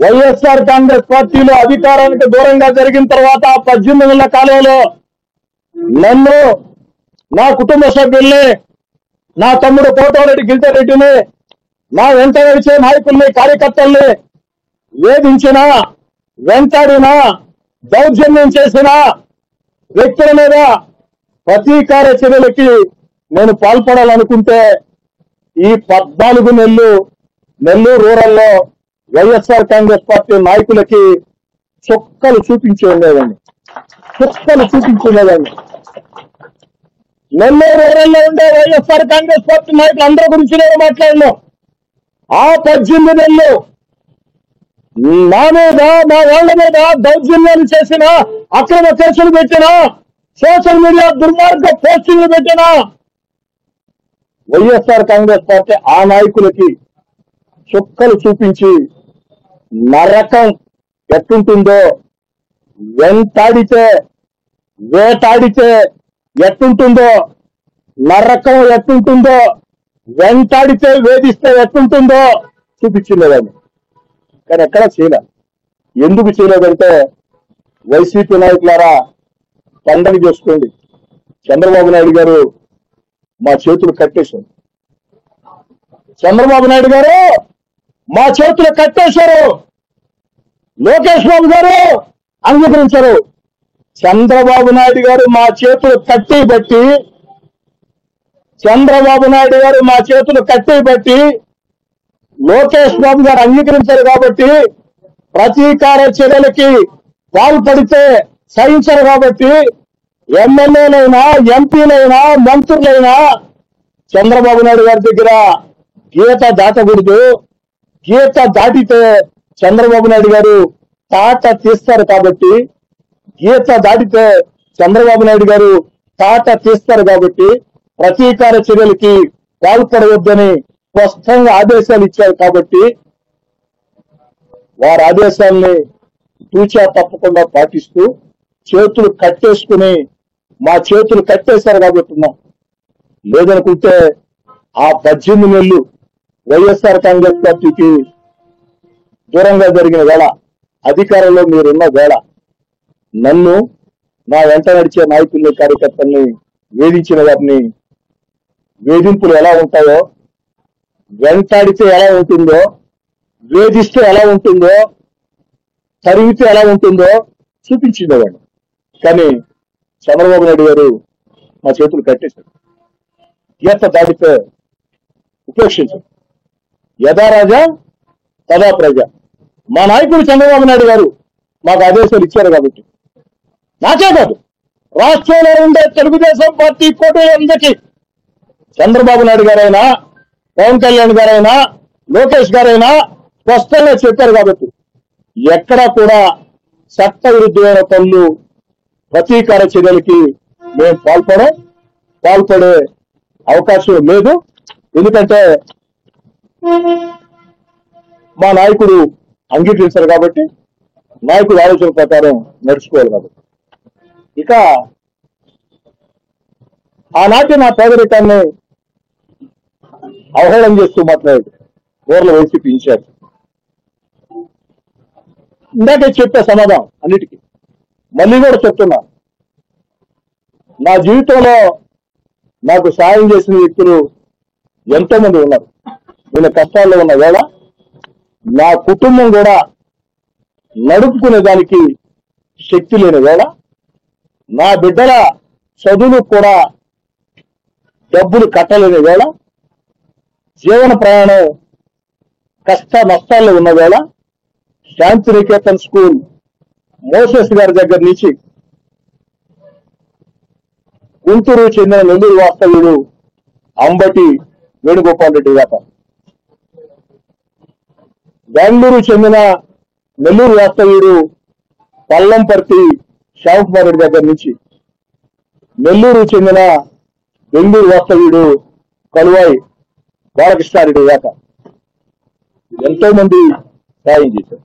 వైఎస్ఆర్ కాంగ్రెస్ పార్టీలో అధికారానికి దూరంగా జరిగిన తర్వాత 18 నెలల కాలంలో నన్ను, నా కుటుంబ సభ్యుల్ని, నా తమ్ముడు కోటరెడ్డి గిరిధర్ రెడ్డిని, నా వెంట నడిచే నాయకుల్ని, కార్యకర్తల్ని వేధించిన, వెంటాడిన, దౌర్జన్యం చేసిన వ్యక్తుల మీద ప్రతీకార చర్యలకి నేను పాల్పడాలనుకుంటే ఈ 14 నెలలు నెల్లూరు రూరల్లో వైఎస్ఆర్ కాంగ్రెస్ పార్టీ నాయకులకి చుక్కలు చూపించి ఉండేవాడిని. నెల్లూరు రూరల్లో ఉండే వైఎస్ఆర్ కాంగ్రెస్ పార్టీ నాయకులు అందరి గురించి నేను మాట్లాడినా. ఆ 18 నెలలు నా మీద, నా వాళ్ళ మీద దౌర్జన్యాలు చేసిన, అక్రమ కేసులు పెట్టిన, సోషల్ మీడియా దుర్మార్గ పోస్టింగ్లు పెట్టిన వైఎస్ఆర్ కాంగ్రెస్ పార్టీ ఆ నాయకులకి చుక్కలు చూపించి నరకం ఎట్టుంటుందో, వెంటాడితే వేటాడితే ఎట్టుంటుందో, నరకం ఎట్టుంటుందో, వెంటాడితే వేధిస్తే ఎట్టుంటుందో చూపించిండేవాడిని. కానీ ఎక్కడ చేయలే. ఎందుకు చేయలేదంటే వైసీపీ నాయకులారా పండగ చేసుకోండి, చంద్రబాబు నాయుడు గారు మా చేతులు కట్టేశారు. చంద్రబాబు నాయుడు గారు మా చేతులు కట్టేశారు. లోకేష్ బాబు గారు అంగీకరించారు. చంద్రబాబు నాయుడు గారు మా చేతులు కట్టి బట్టి, చంద్రబాబు నాయుడు గారు మా చేతులు కట్టి బట్టి లోకేష్ బాబు గారు అంగీకరించారు కాబట్టి, ప్రతీకార చర్యలకి పాల్పడితే సహించారు కాబట్టి, ఎమ్మెల్యేలైనా, ఎంపీలైనా, మంత్రులైనా చంద్రబాబు నాయుడు గారి దగ్గర గీత దాటకూడదు. గీత దాటితే చంద్రబాబు నాయుడు గారు తాట తీస్తారు కాబట్టి, గీత దాటితే చంద్రబాబు నాయుడు గారు తాట తీస్తారు కాబట్టి ప్రతీకార చర్యలకి పాల్పడవద్దని స్పష్టంగా ఆదేశాలు ఇచ్చారు కాబట్టి వారి ఆదేశాలని తూచా తప్పకుండా పాటిస్తూ చేతులు కట్టేసుకుని మా చేతులు కట్టేశారు కాబట్టి ఉన్నాం. లేదనుకుంటే ఆ 18 నెలలు వైఎస్ఆర్ కాంగ్రెస్ పార్టీకి దూరంగా జరిగిన వేళ, అధికారంలో మీరున్న వేళ నన్ను, నా వెంట నడిచే నాయకుల్ని, కార్యకర్తల్ని వేధించిన వారిని, వేధింపులు ఎలా ఉంటాయో, వెంటాడితే ఎలా ఉంటుందో, వేధిస్తే ఎలా ఉంటుందో, తరిగితే ఎలా ఉంటుందో చూపించిండేవాడిని. కానీ చంద్రబాబు నాయుడు గారు మా చేతులు కట్టేశారు. గీత దాటితే ఉపేక్షించారు. యథా రాజా తదా ప్రజ. మా నాయకుడు చంద్రబాబు నాయుడు గారు మాకు ఆదేశాలు ఇచ్చారు కాబట్టి, నాకే కాదు రాష్ట్రంలో ఉండే తెలుగుదేశం పార్టీ కోటలందరికీ చంద్రబాబు నాయుడు గారైనా, పవన్ కళ్యాణ్ గారైనా, లోకేష్ గారైనా స్పష్టంగా చెప్పారు కాబట్టి ఎక్కడా కూడా చట్ట విరుద్ధమైన పనులు, ప్రతీకార చర్యలకి మేము పాల్పడే అవకాశం లేదు. ఎందుకంటే మా నాయకుడు అంగీకరించారు కాబట్టి, నాయకుడు ఆలోచన ప్రకారం నడుచుకోవాలి కాబట్టి. ఇక ఆనాటి నా పేదరికాన్ని అవహేళన చేస్తూ మాట్లాడాడు ఊర్ల వైసీపీ ఇన్ఛార్జ్. ఇందాకే చెప్పే సమాధానం అన్నిటికీ మళ్ళీ కూడా చెప్తున్నా. నా జీవితంలో నాకు సాయం చేసిన వ్యక్తులు ఎంతో మంది ఉన్నారు. నేను కష్టాల్లో ఉన్న వేళ నా కుటుంబం కూడా నడుపుకునే దానికి శక్తి లేని వేళ, నా బిడ్డల చదువులు కూడా డబ్బులు కట్టలేని వేళ, జీవన ప్రయాణం కష్ట నష్టాల్లో ఉన్న వేళ, శాంతినికేతన్ స్కూల్ మోసెస్ గారి దగ్గర నుంచి గుంటూరు చెందిన నెల్లూరు వాస్తవ్యుడు అంబటి వేణుగోపాల్ రెడ్డి గారు, బెంగళూరు చెందిన నెల్లూరు వాస్తవ్యుడు పల్లంపర్తి శ్యామకుమార్ రెడ్డి దగ్గర నుంచి, నెల్లూరు చెందిన బెంగళూరు వాస్తవ్యుడు కలువాయి బాలకృష్ణారెడ్డి గారు ఎంతో మంది సాయం చేశారు.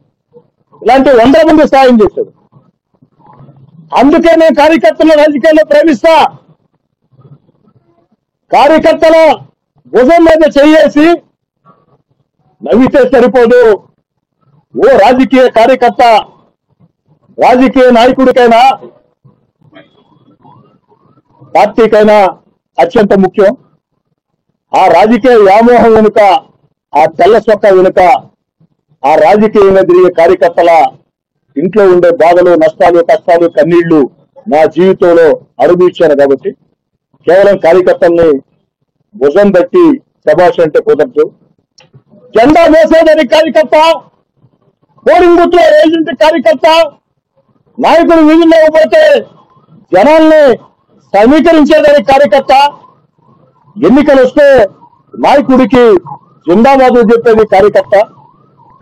ఇలాంటి 100 మంది సాయం చేశారు. అందుకే నేను కార్యకర్తల రాజకీయాల్లో ప్రేమిస్తా. కార్యకర్తల భుజం మీద చేయేసి నవ్వితే సరిపోదు, ఓ రాజకీయ కార్యకర్త, రాజకీయ నాయకుడికైనా పార్టీకైనా అత్యంత ముఖ్యం. ఆ రాజకీయ వ్యామోహం వెనుక, ఆ తెల్ల చొక్కా వెనుక, ఆ రాజకీయంగా తిరిగే కార్యకర్తల ఇంట్లో ఉండే బాధలు, నష్టాలు, కష్టాలు, కన్నీళ్లు నా జీవితంలో అనుభవించాను. కాబట్టి కేవలం కార్యకర్తల్ని భుజం తట్టి శభాష్ అంటే కుదరదు. జెండా మోసేదని కార్యకర్త, పోలింగ్ బూత్ లో ఏజెంట్ కార్యకర్త, నాయకులు వీధుల్లో పోతే జనాల్ని సమీకరించేదని కార్యకర్త, ఎన్నికలు వస్తే నాయకుడికి జిందాబాదు చెప్పేది కార్యకర్త,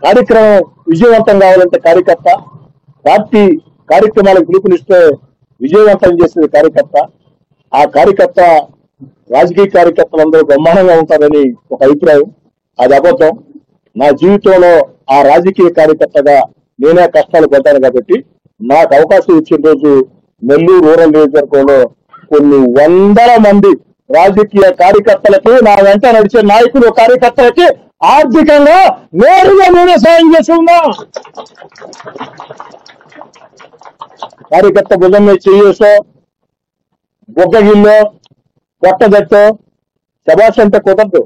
కార్యక్రమం విజయవంతం కావాలంటే కార్యకర్త, పార్టీ కార్యక్రమాలకు పిలుపునిస్తే విజయవంతం చేసేది కార్యకర్త. ఆ కార్యకర్త, రాజకీయ కార్యకర్తలందరూ బ్రహ్మాండంగా ఉంటారని ఒక అభిప్రాయం. అది అబద్ధం. నా జీవితంలో ఆ రాజకీయ కార్యకర్తగా నేనే కష్టాలు పడ్డాను. కాబట్టి నాకు అవకాశం ఇచ్చిన రోజు నెల్లూరు రూరల్ నియోజకవర్గంలో కొన్ని వందల మంది రాజకీయ కార్యకర్తలకి, నా వెంట నడిచే నాయకులు, కార్యకర్తలకి ఆర్థికంగా నేరుగా నేనే సాయం చేసి ఉన్నా. కార్యకర్త భుజం మీద చేయేసో, బొగ్గగిల్లో, కొట్టదట్టో శభాష్ అంటే కుదరదు.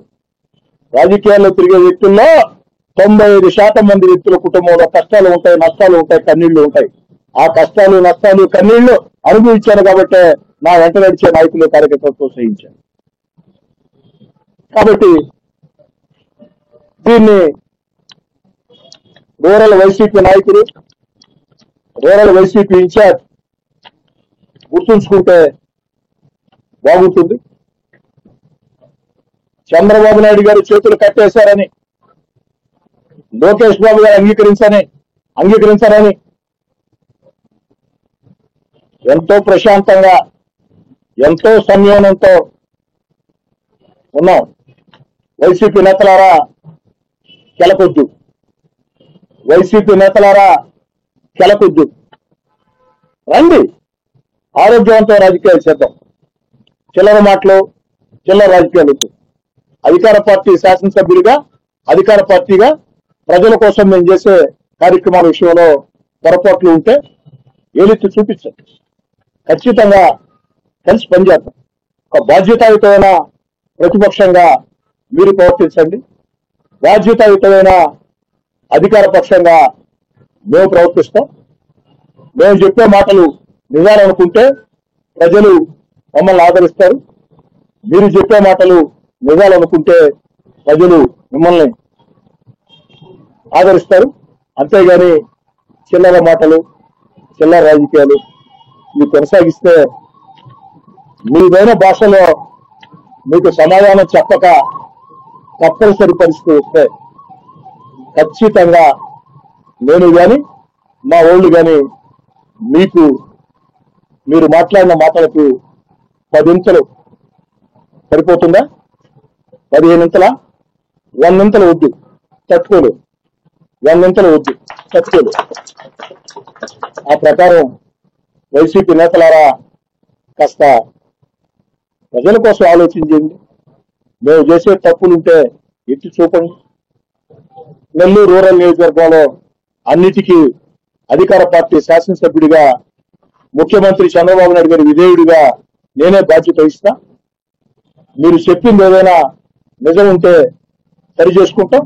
రాజకీయాల్లో తిరిగే వ్యక్తుల్లో 95% మంది వ్యక్తుల కుటుంబంలో కష్టాలు ఉంటాయి, నష్టాలు ఉంటాయి, కన్నీళ్లు ఉంటాయి. ఆ కష్టాలు, నష్టాలు, కన్నీళ్లు అనుభవించాను. కాబట్టి నా వెంట నడిచే నాయకులు, కార్యకర్తలతో సహించాను. కాబట్టి దీన్ని రూరల్ వైసీపీ నాయకులు, రూరల్ వైసీపీ ఇన్ఛార్జ్ గుర్తుంచుకుంటే బాగుంటుంది. చంద్రబాబు నాయుడు గారు చేతులు కట్టేశారని, లోకేష్ బాబు గారు అంగీకరించారని ఎంతో ప్రశాంతంగా, ఎంతో సంయమనంతో ఉన్నాం. వైసీపీ నేతలారా కెలకొద్దు, వైసీపీ నేతలారా కెలకొద్దు. రండి, ఆరోగ్యవంతమైన రాజకీయాలు చేద్దాం. చిల్లర మాటలు, చిల్లర రాజకీయాలు. అధికార పార్టీ శాసనసభ్యుడిగా, అధికార పార్టీగా ప్రజల కోసం మేము చేసే కార్యక్రమాల విషయంలో పొరపాట్లు ఉంటే ఏలెత్తి చూపించండి. ఖచ్చితంగా కలిసి పనిచేద్దాం. ఒక బాధ్యతాయుతమైన ప్రతిపక్షంగా మీరు ప్రవర్తించండి, బాధ్యతాయుతమైన అధికార పక్షంగా మేము ప్రవర్తిస్తాం. మేము చెప్పే మాటలు నిజాలనుకుంటే ప్రజలు మమ్మల్ని ఆదరిస్తారు. మీరు చెప్పే మాటలు నిజాలనుకుంటే ప్రజలు మిమ్మల్ని ఆదరిస్తారు. అంతేగాని చిల్లర మాటలు, చిల్లర రాజకీయాలు ఇవి కొనసాగిస్తే మీదైన భాషలో మీకు సమాధానం చెప్పక తప్పనిసరి పరిస్థితి వస్తే ఖచ్చితంగా నేను కానీ, మా వాళ్ళు కానీ మీకు మీరు మాట్లాడిన మాటలకు 10 ఇంతలు సరిపోతుందా? 15 ఇంతలా? 100 ఇంతలు వద్దు, తట్టుకోలు. 100 ఇంతలు వద్దు, తట్టుకోలు. ఆ ప్రకారం వైసీపీ నేతలారా కాస్త ప్రజల కోసం ఆలోచించండి. మేము చేసే తప్పులుంటే ఎత్తి చూపండి. నెల్లూరు రూరల్ నియోజకవర్గంలో అన్నిటికీ అధికార పార్టీ శాసనసభ్యుడిగా, ముఖ్యమంత్రి చంద్రబాబు నాయుడు గారి విధేయుడిగా నేనే బాధ్యత వహిస్తా. మీరు చెప్పింది ఏదైనా నిజం ఉంటే సరి చేసుకుంటాం.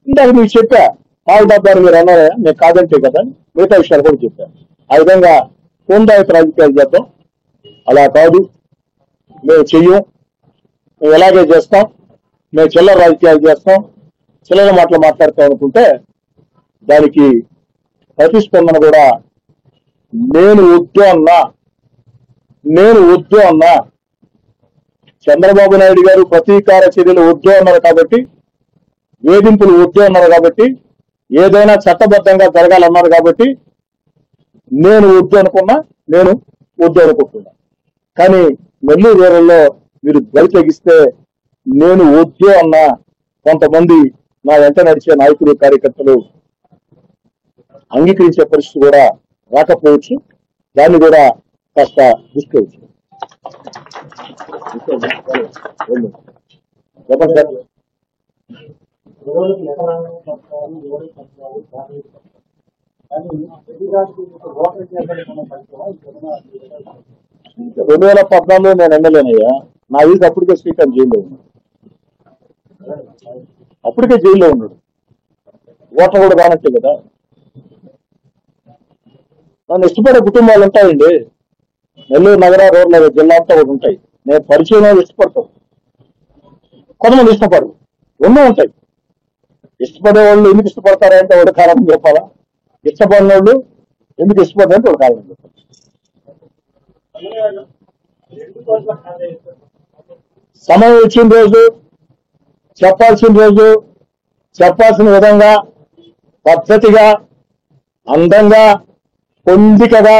ఇందాక మీకు చెప్పా, పాలు డబ్బారు మీరు అన్నారా, నేను కాదంటే కదా, మిగతా విషయాలు కూడా చెప్పాను. ఆ విధంగా హోందాయత రాజకీయాలు చేద్దాం. అలా కాదు, మేము చెయ్యం, మేము ఎలాగే చేస్తాం, మేము చిల్లర రాజకీయాలు చేస్తాం, చిల్లర మాటలు మాట్లాడతాం అనుకుంటే దానికి ప్రతిస్పందన కూడా నేను వద్దు అన్నా. చంద్రబాబు నాయుడు గారు ప్రతీకార చర్యలు వద్దు అన్నారు కాబట్టి, వేధింపులు వద్దు అన్నారు కాబట్టి, ఏదైనా చట్టబద్ధంగా జరగాలన్నారు కాబట్టి నేను వద్దు అనుకుంటున్నా. కానీ నెల్లూరు రూరల్లో మీరు బలి తెగిస్తే నేను వద్దు అన్న కొంతమంది నా వెంట నడిచే నాయకులు, కార్యకర్తలు అంగీకరించే పరిస్థితి కూడా రాకపోవచ్చు. దాన్ని కూడా కాస్త దృష్టి వచ్చు. చెప్పండి సార్. రెండు వేల 14 నేను ఎమ్మెల్యేనయ్యా. నా వీధి అప్పటికే స్పీకర్ జైల్లో ఉన్నాడు, అప్పటికే జైల్లో ఉన్నాడు. ఓటర్ కూడా కానట్టే కదా. నన్ను ఇష్టపడే కుటుంబాలు ఉంటాయండి. నెల్లూరు నగర, రూరల్ జిల్లా అంతా ఒకటి ఉంటాయి. నేను పరిచయం ఇష్టపడతాను, కొంతమంది ఇష్టపడరు, ఎన్నో ఉంటాయి. ఇష్టపడే వాళ్ళు ఎందుకు ఇష్టపడతారంటే వాడు కారణం చెప్పాలా, ఇష్టపడిన వాళ్ళు ఎందుకు ఇష్టపడతారంటే వాడు కారణం చెప్పాలి. సమయం వచ్చిన రోజు చెప్పాల్సిన రోజు చెప్పాల్సిన విధంగా, పద్ధతిగా, అందంగా, పొందికగా